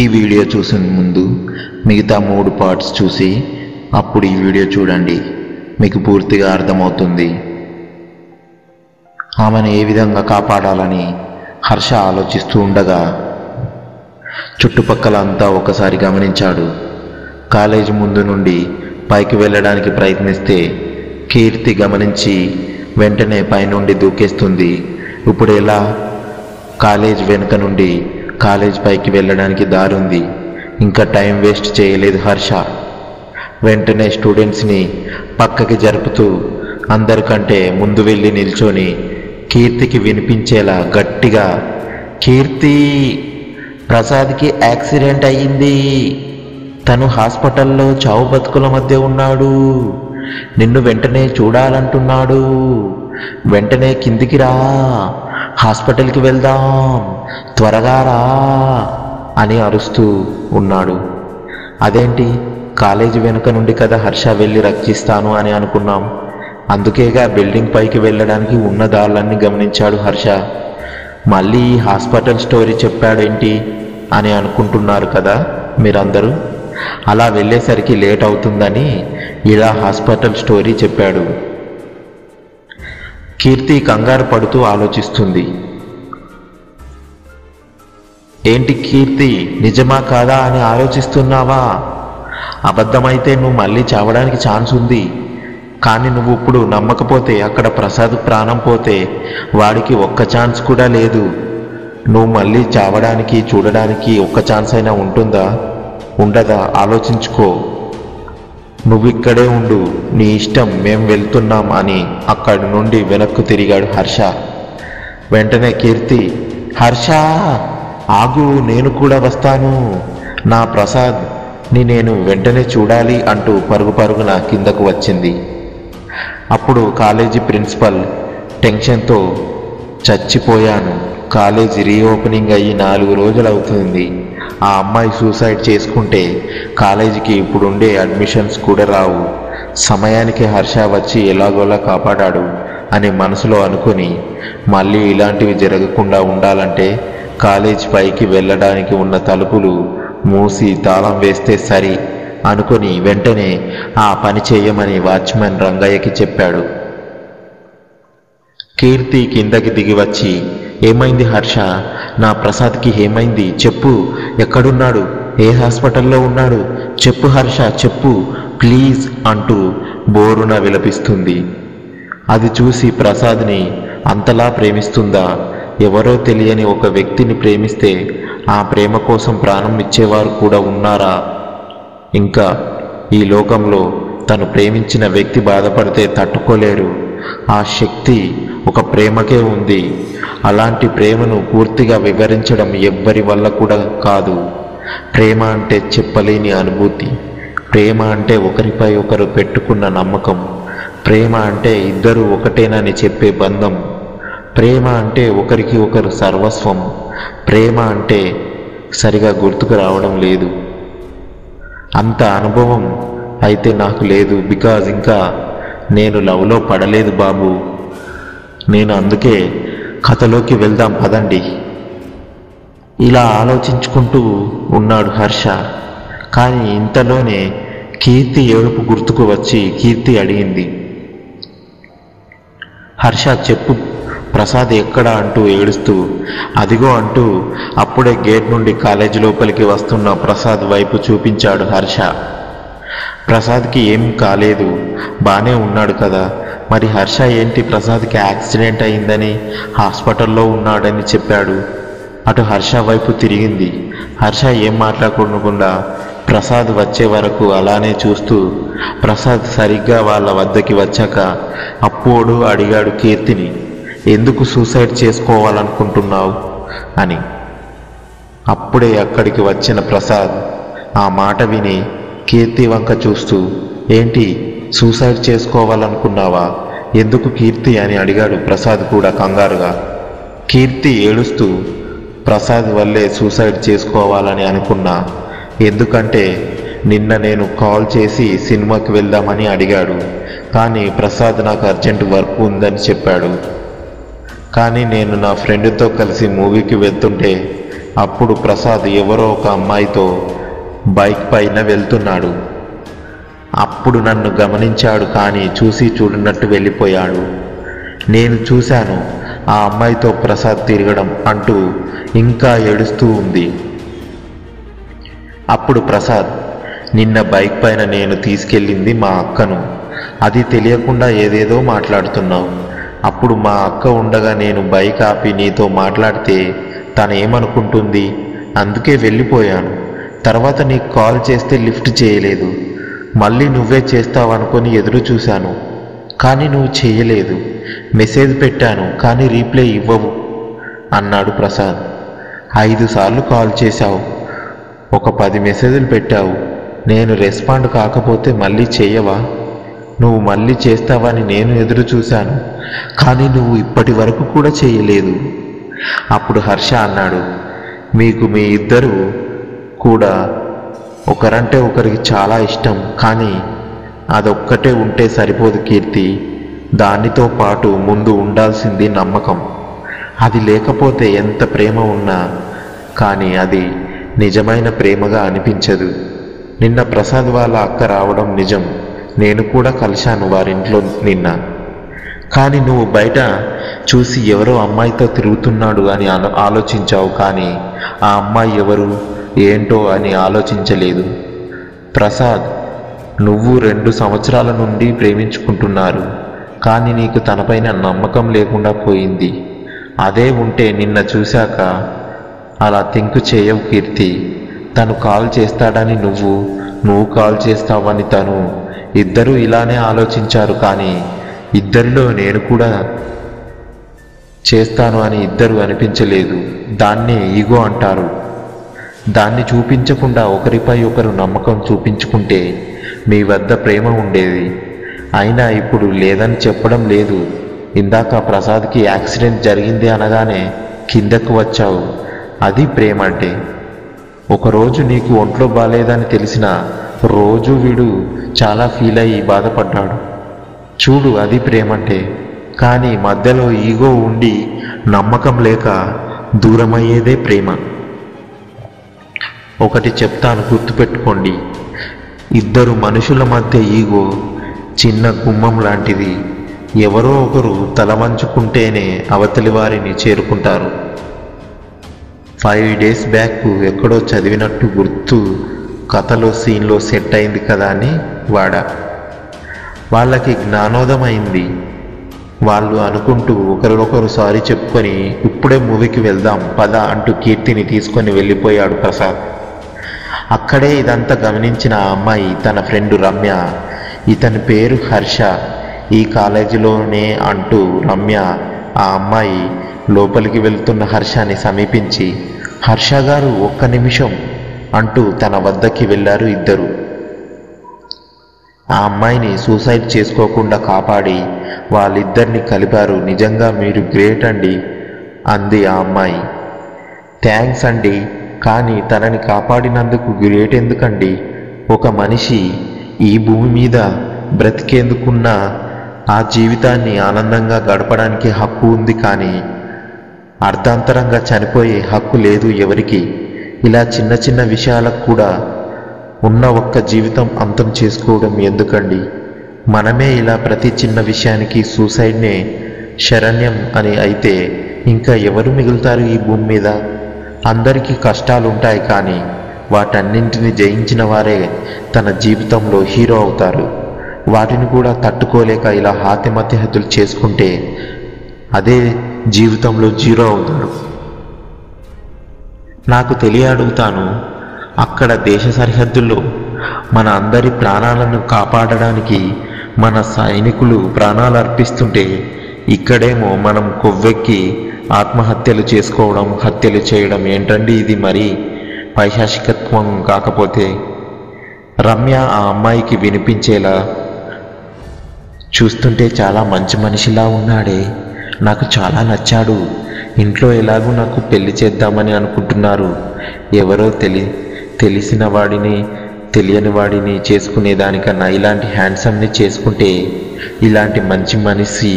ఈ వీడియో చూసిన ముందు మిగతా 3 పార్ట్స్ చూసి అప్పుడు ఈ వీడియో చూడండి, మీకు పూర్తిగా అర్థమవుతుంది. ఆమెను ఏ విధంగా కాపాడాలని హర్ష ఆలోచిస్తూ ఉండగా చుట్టుపక్కల అంతా ఒకసారి గమనించాడు. కాలేజీ ముందు నుండి పైకి వెళ్ళడానికి ప్రయత్నిస్తే కీర్తి గమనించి వెంటనే పైనుండి దూకేస్తుంది. ఇప్పుడు ఎలా? కాలేజ్ వెనుక నుండి కాలేజ్ పైకి వెళ్ళడానికి దారుంది. ఇంకా టైం వేస్ట్ చేయలేదు హర్ష. వెంటనే స్టూడెంట్స్ని పక్కకి జరుపుతూ అందరికంటే ముందు వెళ్ళి నిల్చొని కీర్తికి వినిపించేలా గట్టిగా, కీర్తి, ప్రసాద్కి యాక్సిడెంట్ అయ్యింది, తను హాస్పిటల్లో చావు బతుకుల మధ్య ఉన్నాడు, నిన్ను వెంటనే చూడాలంటున్నాడు, వెంటనే కిందికి రా, హాస్పిటల్కి వెళ్దాం, త్వరగా రా అని అరుస్తూ ఉన్నాడు. అదేంటి, కాలేజీ వెనుక నుండి కదా హర్ష వెళ్ళి రక్షిస్తాను అని అనుకున్నాం, అందుకేగా బిల్డింగ్ పైకి వెళ్ళడానికి ఉన్న దారులన్నీ గమనించాడు హర్ష. మళ్ళీ ఈ హాస్పిటల్ స్టోరీ చెప్పాడేంటి అని అనుకుంటున్నారు కదా మీరందరూ. అలా వెళ్ళేసరికి లేట్ అవుతుందని ఇలా హాస్పిటల్ స్టోరీ చెప్పాడు. కీర్తి కంగారు పడుతూ ఆలోచిస్తుంది. ఏంటి కీర్తి, నిజమా కాదా అని ఆలోచిస్తున్నావా? అబద్ధమైతే నువ్వు మళ్ళీ చావడానికి ఛాన్స్ ఉంది. కానీ నువ్వు ఇప్పుడు నమ్మకపోతే అక్కడ ప్రసాద్ ప్రాణం పోతే వాడికి ఒక్క ఛాన్స్ కూడా లేదు. నువ్వు మళ్ళీ చావడానికి చూడడానికి ఒక్క ఛాన్స్ అయినా ఉంటుందా, ఉండదా? ఆలోచించుకో. నువ్వు ఇక్కడే ఉండు, నీ ఇష్టం, మేం వెళ్తున్నాం అని అక్కడి నుండి వెనక్కు తిరిగాడు హర్ష. వెంటనే కీర్తి, హర్ష ఆగు, నేను కూడా వస్తాను, నా ప్రసాద్ ని నేను వెంటనే చూడాలి అంటూ పరుగు పరుగున కిందకు వచ్చింది. అప్పుడు కాలేజీ ప్రిన్సిపల్ టెన్షన్తో, చచ్చిపోయాను, కాలేజీ రీఓపెనింగ్ అయ్యి 4 రోజులు అవుతుంది, ఆ అమ్మాయి సూసైడ్ చేసుకుంటే కాలేజీకి ఇప్పుడుండే అడ్మిషన్స్ కూడా రావు, సమయానికి హర్ష వచ్చి ఎలాగోలా కాపాడాడు అని మనసులో అనుకుని మళ్ళీ ఇలాంటివి జరగకుండా ఉండాలంటే కాలేజ్ పైకి వెళ్ళడానికి ఉన్న తలుపులు మూసి తాళం వేస్తే సరి అనుకుని వెంటనే ఆ పని చేయమని వాచ్మెన్ రంగయ్యకి చెప్పాడు. కీర్తి కిందకి దిగి వచ్చి, ఏమైంది హర్ష, నా ప్రసాద్కి ఏమైంది చెప్పు, ఎక్కడున్నాడు, ఏ హాస్పిటల్లో ఉన్నాడు, చెప్పు హర్ష చెప్పు ప్లీజ్ అంటూ బోరున విలపిస్తుంది. అది చూసి ప్రసాద్ని అంతలా ప్రేమిస్తుందా? ఎవరో తెలియని ఒక వ్యక్తిని ప్రేమిస్తే ఆ ప్రేమ కోసం ప్రాణం ఇచ్చేవారు కూడా ఉన్నారా? ఇంకా ఈ లోకంలో తను ప్రేమించిన వ్యక్తి బాధపడితే తట్టుకోలేరు. ఆ శక్తి ఒక ప్రేమకే ఉంది. అలాంటి ప్రేమను పూర్తిగా వివరించడం ఎవ్వరి వల్ల కూడా కాదు. ప్రేమ అంటే చెప్పలేని అనుభూతి. ప్రేమ అంటే ఒకరిపై ఒకరు పెట్టుకున్న నమ్మకం. ప్రేమ అంటే ఇద్దరు ఒకటేనని చెప్పే బంధం. ప్రేమ అంటే ఒకరికి ఒకరు సర్వస్వం. ప్రేమ అంటే సరిగా గుర్తుకు రావడం లేదు. అంత అనుభవం అయితే నాకు లేదు, బికాజ్ ఇంకా నేను లవ్లో పడలేదు బాబు. నేను అందుకే కథలోకి వెళ్దాం పదండి. ఇలా ఆలోచించుకుంటూ ఉన్నాడు హర్ష. కానీ ఇంతలోనే కీర్తి ఏడుపు గుర్తుకు వచ్చి కీర్తి అడిగింది, హర్ష చెప్పు, ప్రసాద్ ఎక్కడా అంటూ ఏడుస్తూ, అదిగో అంటూ అప్పుడే గేట్ నుండి కాలేజీ లోపలికి వస్తున్న ప్రసాద్ వైపు చూపించాడు హర్ష. ప్రసాద్కి ఏం కాలేదు, బానే ఉన్నాడు కదా. మరి హర్ష ఏంటి ప్రసాద్కి యాక్సిడెంట్ అయిందని హాస్పిటల్లో ఉన్నాడని చెప్పాడు. అటు హర్ష వైపు తిరిగింది. హర్ష ఏం మాట్లాడకుండా ప్రసాద్ వచ్చే వరకు అలానే చూస్తూ, ప్రసాద్ సరిగ్గా వాళ్ళ వద్దకి వచ్చాక అప్పుడు అడిగాడు కీర్తిని, ఎందుకు సూసైడ్ చేసుకోవాలనుకుంటున్నావు అని. అప్పుడే అక్కడికి వచ్చిన ప్రసాద్ ఆ మాట విని కీర్తి వంక చూస్తూ, ఏంటి సూసైడ్ చేసుకోవాలనుకున్నావా, ఎందుకు కీర్తి అని అడిగాడు ప్రసాద్ కూడా కంగారుగా. కీర్తి ఏడుస్తూ, ప్రసాద్ వల్లే సూసైడ్ చేసుకోవాలని అనుకున్నా, ఎందుకంటే నిన్న నేను కాల్ చేసి సినిమాకి వెళ్దామని అడిగాడు, కానీ ప్రసాద్ నాకు అర్జెంట్ వర్క్ ఉందని చెప్పాడు. కానీ నేను నా ఫ్రెండ్తో కలిసి మూవీకి వెళ్తుంటే అప్పుడు ప్రసాద్ ఎవరో ఒక అమ్మాయితో బైక్ పైన వెళ్తున్నాడు. అప్పుడు నన్ను గమనించాడు, కానీ చూసి చూడనట్టు వెళ్ళిపోయాడు. నేను చూశాను ఆ అమ్మాయితో ప్రసాద్ తిరగడం అంటూ ఇంకా ఏడుస్తూ ఉంది. అప్పుడు ప్రసాద్, నిన్న బైక్ పైన నేను తీసుకెళ్ళింది మా అక్కను, అది తెలియకుండా ఏదేదో మాట్లాడుతున్నావు. అప్పుడు మా అక్క ఉండగా నేను బైక్ ఆపి నీతో మాట్లాడితే తను ఏమనుకుంటుంది, అందుకే వెళ్ళిపోయాను. తర్వాత నీకు కాల్ చేస్తే లిఫ్ట్ చేయలేదు, మళ్ళీ నువ్వే చేస్తావనుకొని ఎదురు చూశాను, కానీ నువ్వు చేయలేదు. మెసేజ్ పెట్టాను కానీ రీప్లై ఇవ్వవు అన్నాడు ప్రసాద్. 5 సార్లు కాల్ చేశావు, ఒక 10 మెసేజ్లు పెట్టావు, నేను రెస్పాండ్ కాకపోతే మళ్ళీ చేయవా? నువ్వు మళ్ళీ చేస్తావని నేను ఎదురు చూశాను, కానీ నువ్వు ఇప్పటి వరకు కూడా చేయలేదు. అప్పుడు హర్ష అన్నాడు, మీకు మీ ఇద్దరు కూడా ఒకరంటే ఒకరికి చాలా ఇష్టం, కానీ అదొక్కటే ఉంటే సరిపోదు కీర్తి. దానితో పాటు ముందు ఉండాల్సింది నమ్మకం. అది లేకపోతే ఎంత ప్రేమ ఉన్నా కానీ అది నిజమైన ప్రేమగా అనిపించదు. నిన్న ప్రసాద్ వాళ్ళ అక్క రావడం నిజం, నేను కూడా కలిశాను వారింట్లో నిన్న. కానీ నువ్వు బయట చూసి ఎవరో అమ్మాయితో తిరుగుతున్నాడు అని ఆలోచించావు, కానీ ఆ అమ్మాయి ఎవరు ఏంటో అని ఆలోచించలేదు. ప్రసాద్, నువ్వు 2 సంవత్సరాల నుండి ప్రేమించుకుంటున్నారు, కానీ నీకు తనపైన నమ్మకం లేకుండా పోయింది. అదే ఉంటే నిన్న చూశాక అలా థింక్ చేయవు కీర్తి. తను కాల్ చేస్తాడని నువ్వు కాల్ చేస్తావని తను, ఇద్దరూ ఇలానే ఆలోచించారు, కానీ ఇద్దరిలో నేను కూడా చేస్తాను అని ఇద్దరు అనిపించలేదు. దాన్నే ఈగో అంటారు. దాన్ని చూపించకుండా ఒకరిపై ఒకరు నమ్మకం చూపించుకుంటే మీ వద్ద ప్రేమ ఉండేది. అయినా ఇప్పుడు లేదని చెప్పడం లేదు. ఇందాక ప్రసాద్కి యాక్సిడెంట్ జరిగింది అనగానే కిందకు వచ్చావు, అది ప్రేమ అంటే. ఒకరోజు నీకు ఒంట్లో బాలేదని తెలిసిన రోజు వీడు చాలా ఫీల్ అయ్యి బాధపడ్డాడు. చూడు, అది ప్రేమంటే. కానీ మధ్యలో ఈగో ఉండి నమ్మకం లేక దూరమయ్యేదే ప్రేమ. ఒకటి చెప్తాను, గుర్తుపెట్టుకోండి. ఇద్దరు మనుషుల మధ్య ఈగో చిన్న గుమ్మం లాంటిది. ఎవరో ఒకరు తల వంచుకుంటేనే అవతలి వారిని చేరుకుంటారు. 5 days బ్యాక్ ఎక్కడో చదివినట్టు గుర్తు, కథలో సీన్లో సెట్ అయింది కదా అని వాడా. వాళ్ళకి జ్ఞానోదయమైంది. వాళ్ళు అనుకుంటూ ఒకరికొకరు సారీ చెప్పుకొని ఇప్పుడే మూవీకి వెళ్దాం పద అంటూ కీర్తిని తీసుకొని వెళ్ళిపోయాడు ప్రసాద్. అక్కడే ఇదంతా గమనించిన ఆ అమ్మాయి తన ఫ్రెండ్ రమ్య, ఇతని పేరు హర్ష, ఈ కాలేజీలోనే అంటూ రమ్య ఆ అమ్మాయి లోపలికి వెళ్తున్న హర్షని సమీపించి, హర్ష గారు ఒక్క నిమిషం అంటూ తన వద్దకి వెళ్ళారు ఇద్దరు. ఆ అమ్మాయిని సూసైడ్ చేసుకోకుండా కాపాడి వాళ్ళిద్దరిని కలిపారు. నిజంగా మీరు గ్రేట్ అండి అంది ఆ అమ్మాయి. థ్యాంక్స్ అండి, కానీ తనని కాపాడినందుకు గ్రేట్ ఎందుకండి? ఒక మనిషి ఈ భూమి మీద బ్రతికేందుకున్న ఆ జీవితాన్ని ఆనందంగా గడపడానికి హక్కు ఉంది, కానీ అర్ధాంతరంగా చనిపోయే హక్కు లేదు ఎవరికి. ఇలా చిన్న చిన్న విషయాలకు కూడా ఉన్న ఒక్క జీవితం అంతం చేసుకోవడం ఎందుకండి? మనమే ఇలా ప్రతి చిన్న విషయానికి సూసైడ్నే శరణ్యం అని అయితే ఇంకా ఎవరు మిగులుతారు ఈ భూమి మీద? అందరికీ కష్టాలుంటాయి, కానీ వాటన్నింటిని జయించిన వారే తన జీవితంలో హీరో అవుతారు. వాటిని కూడా తట్టుకోలేక ఇలా ఆత్మహత్యలు చేసుకుంటే అదే జీవితంలో జీరో అవుతాడు. నాకు అడుగుతాను, అక్కడ దేశ సరిహద్దుల్లో మన అందరి ప్రాణాలను కాపాడడానికి మన సైనికులు ప్రాణాలు అర్పిస్తుంటే ఇక్కడేమో మనం కొవ్వెక్కి ఆత్మహత్యలు చేసుకోవడం, హత్యలు చేయడం ఏంటండి ఇది? మరి పైశాచికత్వం కాకపోతే? రమ్య ఆ అమ్మాయికి వినిపించేలా, చూస్తుంటే చాలా మంచి మనిషిలా ఉన్నాడే, నాకు చాలా నచ్చాడు. ఇంట్లో ఎలాగూ నాకు పెళ్లి చేద్దామని అనుకుంటున్నారు. ఎవరో తెలిసిన వాడిని తెలియని వాడిని చేసుకునేదానికన్నా ఇలాంటి హ్యాండ్సమ్ని చేసుకుంటే ఇలాంటి మంచి మనిషి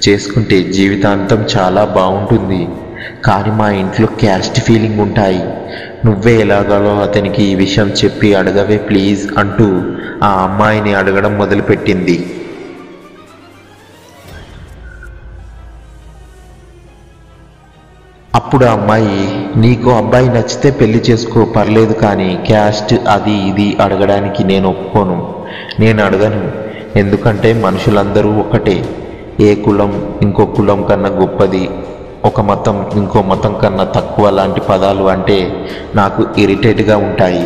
చేసుకుంటే జీవితాంతం చాలా బాగుంటుంది. కానీ మా ఇంట్లో క్యాస్ట్ ఫీలింగ్ ఉంటాయి. నువ్వే ఎలాగాలో అతనికి ఈ విషయం చెప్పి అడగవే ప్లీజ్ అంటూ ఆ అమ్మాయిని అడగడం మొదలుపెట్టింది. అప్పుడు ఆ అమ్మాయి, నీకు అబ్బాయి నచ్చితే పెళ్లి చేసుకో పర్లేదు, కానీ క్యాస్ట్ అది ఇది అడగడానికి నేను ఒప్పుకోను. నేను అడగను. ఎందుకంటే మనుషులందరూ ఒకటే. ఏ కులం ఇంకో కులం కన్నా గొప్పది, ఒక మతం ఇంకో మతం కన్నా తక్కువ లాంటి పదాలు అంటే నాకు ఇరిటేట్గా ఉంటాయి.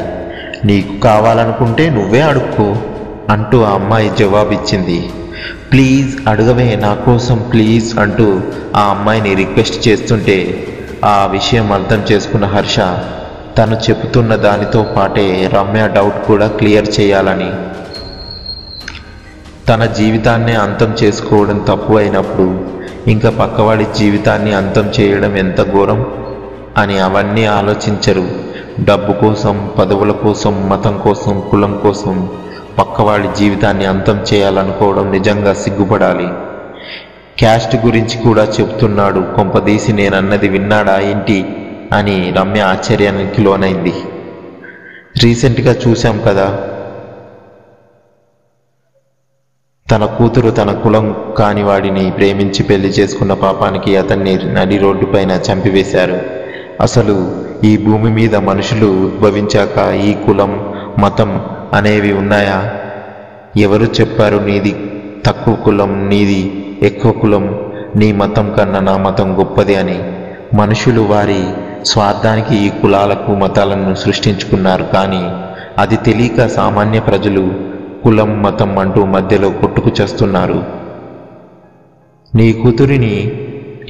నీకు కావాలనుకుంటే నువ్వే అడుక్కో అంటూ ఆ అమ్మాయి జవాబిచ్చింది. ప్లీజ్ అడగవే నా కోసం ప్లీజ్ అంటూ ఆ అమ్మాయిని రిక్వెస్ట్ చేస్తుంటే ఆ విషయం అర్థం చేసుకున్న హర్ష తను చెబుతున్న దానితో పాటే రమ్య డౌట్ కూడా క్లియర్ చేయాలని, తన జీవితాన్నే అంతం చేసుకోవడం తప్పు అయినప్పుడు ఇంకా పక్కవాడి జీవితాన్ని అంతం చేయడం ఎంత ఘోరం అని అవన్నీ ఆలోచించరు. డబ్బు కోసం, పదవుల కోసం, మతం కోసం, కులం కోసం పక్కవాడి జీవితాన్ని అంతం చేయాలనుకోవడం నిజంగా సిగ్గుపడాలి. క్యాస్ట్ గురించి కూడా చెప్తున్నాడు, కొంపదీసి నేనన్నది విన్నాడా ఏంటి అని రమ్య ఆశ్చర్యానికి లోనైంది. రీసెంట్గా చూశాం కదా, తన కూతురు తన కులం కాని వాడిని ప్రేమించి పెళ్లి చేసుకున్న పాపానికి అతన్ని నడి రోడ్డుపైన చంపివేశారు. అసలు ఈ భూమి మీద మనుషులు ఉద్భవించాక ఈ కులం మతం అనేవి ఉన్నాయా? ఎవరు చెప్పారు నీది తక్కువ కులం, నీది ఎక్కువ కులం, నీ మతం కన్నా నా మతం గొప్పది అని? మనుషులు వారి స్వార్థానికి ఈ కులాలకు మతాలను సృష్టించుకున్నారు. కానీ అది తెలియక సామాన్య ప్రజలు కులం మతం అంటూ మధ్యలో కొట్టుకు చేస్తున్నారు. నీ కూతురిని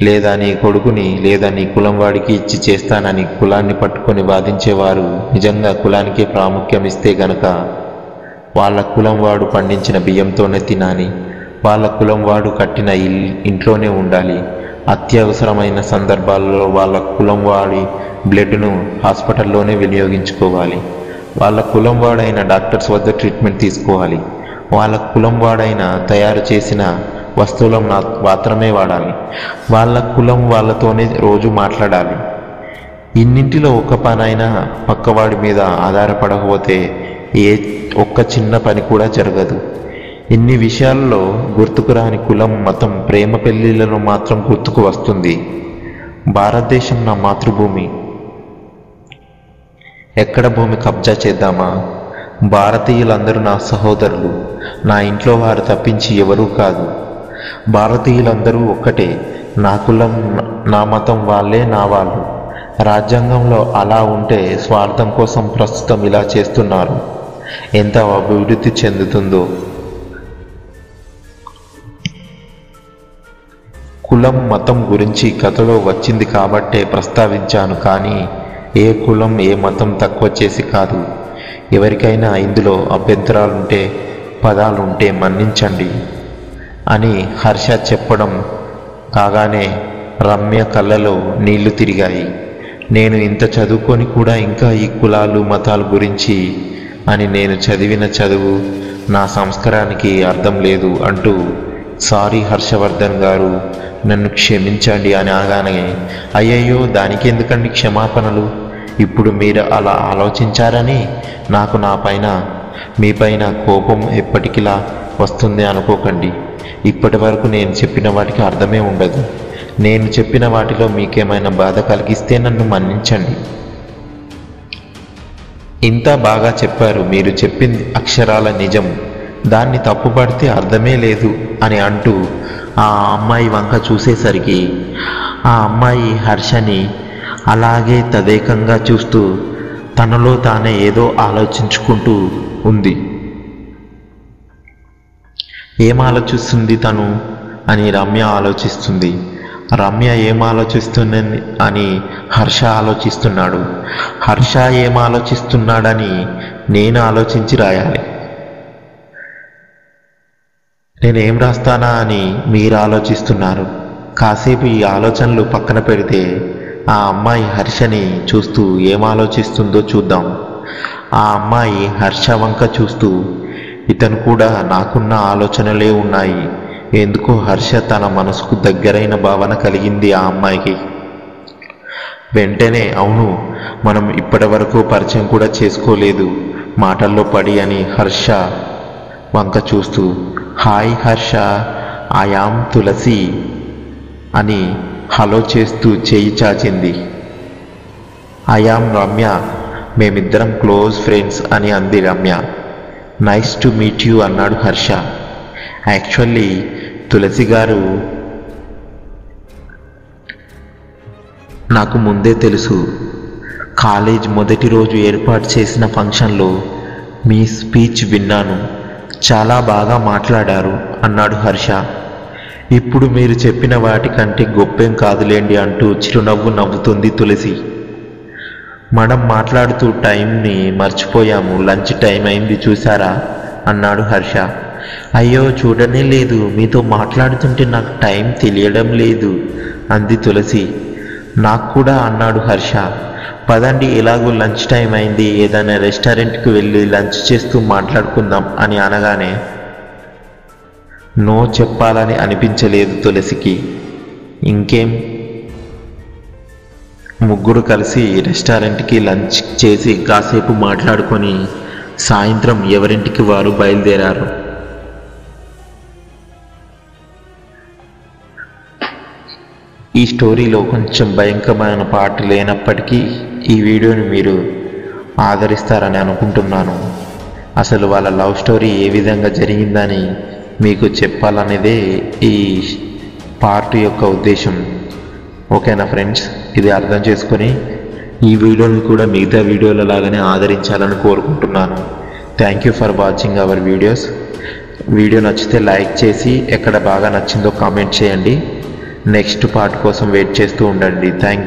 లేదా నీ కొడుకుని లేదా నీ కులం వాడికి ఇచ్చి చేస్తానని కులాన్ని పట్టుకొని వాదించేవారు నిజంగా కులానికే ప్రాముఖ్యం ఇస్తే గనక వాళ్ళ కులం వాడు పండించిన బియ్యంతోనే తినాలి, వాళ్ళ కులం వాడు కట్టిన ఇంట్లోనే ఉండాలి, అత్యవసరమైన సందర్భాల్లో వాళ్ళ కులం వాడి బ్లడ్ను హాస్పిటల్లోనే వినియోగించుకోవాలి, వాళ్ళ కులం వాడైన డాక్టర్స్ వద్ద ట్రీట్మెంట్ తీసుకోవాలి, వాళ్ళ కులం వాడైన తయారు చేసిన వస్తువులను మాత్రమే వాడాలి, వాళ్ళ కులం వాళ్ళతోనే రోజు మాట్లాడాలి. ఇన్నింటిలో ఒక్క పనైనా పక్కవాడి మీద ఆధారపడకపోతే ఏ ఒక్క చిన్న పని కూడా జరగదు. ఇన్ని విషయాల్లో గుర్తుకు రాని కులం మతం ప్రేమ పెళ్లిళ్లలో మాత్రం గుర్తుకు వస్తుంది. భారతదేశం నా మాతృభూమి. ఎక్కడ భూమి కబ్జా చేద్దామా? భారతీయులందరూ నా సహోదరులు, నా ఇంట్లో వారు తప్పించి ఎవరూ కాదు. భారతీయులందరూ ఒక్కటే. నా కులం నా మతం వాళ్ళే నా వాళ్ళు. రాజ్యాంగంలో అలా ఉంటే స్వార్థం కోసం ప్రస్తుతం ఇలా చేస్తున్నారు. ఎంత అభివృద్ధి చెందుతుందో. కులం మతం గురించి కథలో వచ్చింది కాబట్టే ప్రస్తావించాను, కానీ ఏ కులం ఏ మతం తక్కువ చేసి కాదు. ఎవరికైనా ఇందులో అభ్యంతరాలుంటే పదాలుంటే మన్నించండి అని హర్ష చెప్పడం కాగానే రమ్య కళ్ళలో నీళ్లు తిరిగాయి. నేను ఇంత చదువుకొని కూడా ఇంకా ఈ కులాలు మతాల గురించి అని నేను చదివిన చదువు నా సంస్కారానికి అర్థం లేదు అంటూ సారీ హర్షవర్ధన్ గారు నన్ను క్షమించండి అని అనగానే, అయ్యయ్యో దానికి ఎందుకండి క్షమాపణలు, ఇప్పుడు మీరు అలా ఆలోచించారని నాకు మీపైన కోపం ఎప్పటికిలా వస్తుంది అనుకోకండి. ఇప్పటి వరకు నేను చెప్పిన వాటికి అర్థమే ఉండదు. నేను చెప్పిన వాటిలో మీకేమైనా బాధ కలిగిస్తే నన్ను మన్నించండి. ఇంత బాగా చెప్పారు, మీరు చెప్పింది అక్షరాల నిజం, దాన్ని తప్పుపడితే అర్థమే లేదు అని అంటూ ఆ అమ్మాయి వంక చూసేసరికి ఆ అమ్మాయి హర్షని అలాగే తదేకంగా చూస్తూ తనలో తానే ఏదో ఆలోచించుకుంటూ ఉంది. ఏం ఆలోచిస్తుంది తను అని రమ్య ఆలోచిస్తుంది. రమ్య ఏం ఆలోచిస్తుందని అని హర్ష ఆలోచిస్తున్నాడు. హర్ష ఏం ఆలోచిస్తున్నాడని నేను ఆలోచించి రాయాలి. నేనేం రాస్తానా అని మీరు ఆలోచిస్తున్నారు. కాసేపు ఈ ఆలోచనలు పక్కన పెడితే ఆ అమ్మాయి హర్షని చూస్తూ ఏం ఆలోచిస్తుందో చూద్దాం. ఆ అమ్మాయి హర్ష వంక చూస్తూ, ఇతను కూడా నాకున్న ఆలోచనలే ఉన్నాయి, ఎందుకో హర్ష తన మనసుకు దగ్గరైన భావన కలిగింది ఆ అమ్మాయికి. వెంటనే అవును, మనం ఇప్పటి వరకు పరిచయం కూడా చేసుకోలేదు, మాటల్లో పడి అని హర్ష వంక చూస్తూ హాయ్ హర్ష, ఐ యామ్ తులసి అని హలో చేస్తూ చేయి చాచింది. ఐ యామ్ రమ్య, మేమిద్దరం క్లోజ్ ఫ్రెండ్స్ అని అంది Ramya. Nice to meet you అన్నాడు హర్ష. యాక్చువల్లీ తులసి గారు నాకు ముందే తెలుసు. కాలేజ్ మొదటి రోజు ఏర్పాటు చేసిన ఫంక్షన్లో మీ స్పీచ్ విన్నాను, చాలా బాగా మాట్లాడారు అన్నాడు హర్ష. ఇప్పుడు మీరు చెప్పిన వాటికంటే గొప్పేం కాదులేండి అంటూ చిరునవ్వు నవ్వుతుంది తులసి. మనం మాట్లాడుతూ టైంని మర్చిపోయాము, లంచ్ టైం అయింది చూసారా అన్నాడు హర్ష. అయ్యో చూడనే లేదు, మీతో మాట్లాడుతుంటే నాకు టైం తెలియడం లేదు అంది తులసి. నాకు కూడా అన్నాడు హర్ష. పదండి, ఎలాగో లంచ్ టైం అయింది, ఏదైనా రెస్టారెంట్కి వెళ్ళి లంచ్ చేస్తూ మాట్లాడుకుందాం అని అనగానే నో చెప్పాలని అనిపించలేదు తులసికి. ఇంకేం, ముగ్గురు కలిసి రెస్టారెంట్కి లంచ్ చేసి కాసేపు మాట్లాడుకొని సాయంత్రం ఎవరింటికి వారు బయలుదేరారు. ఈ స్టోరీలో కొంచెం భయంకరమైన పార్ట్ లేనప్పటికీ ఈ వీడియోని మీరు ఆదరిస్తారని అనుకుంటున్నాను. అసలు వాళ్ళ లవ్ స్టోరీ ఏ విధంగా జరిగిందని మీకు చెప్పాలనేదే ఈ పార్ట్ యొక్క ఉద్దేశం. ఓకేనా ఫ్రెండ్స్, ఇది అర్థం చేసుకొని ఈ వీడియోని కూడా మిగతా వీడియోల లాగానే ఆదరించాలని కోరుకుంటున్నాను. Thank you for watching our videos. Video నచ్చితే లైక్ చేసి ఎక్కడ బాగా నచ్చిందో కామెంట్ చేయండి. నెక్స్ట్ పార్ట్ కోసం వెయిట్ చేస్తూ ఉండండి. Thank you.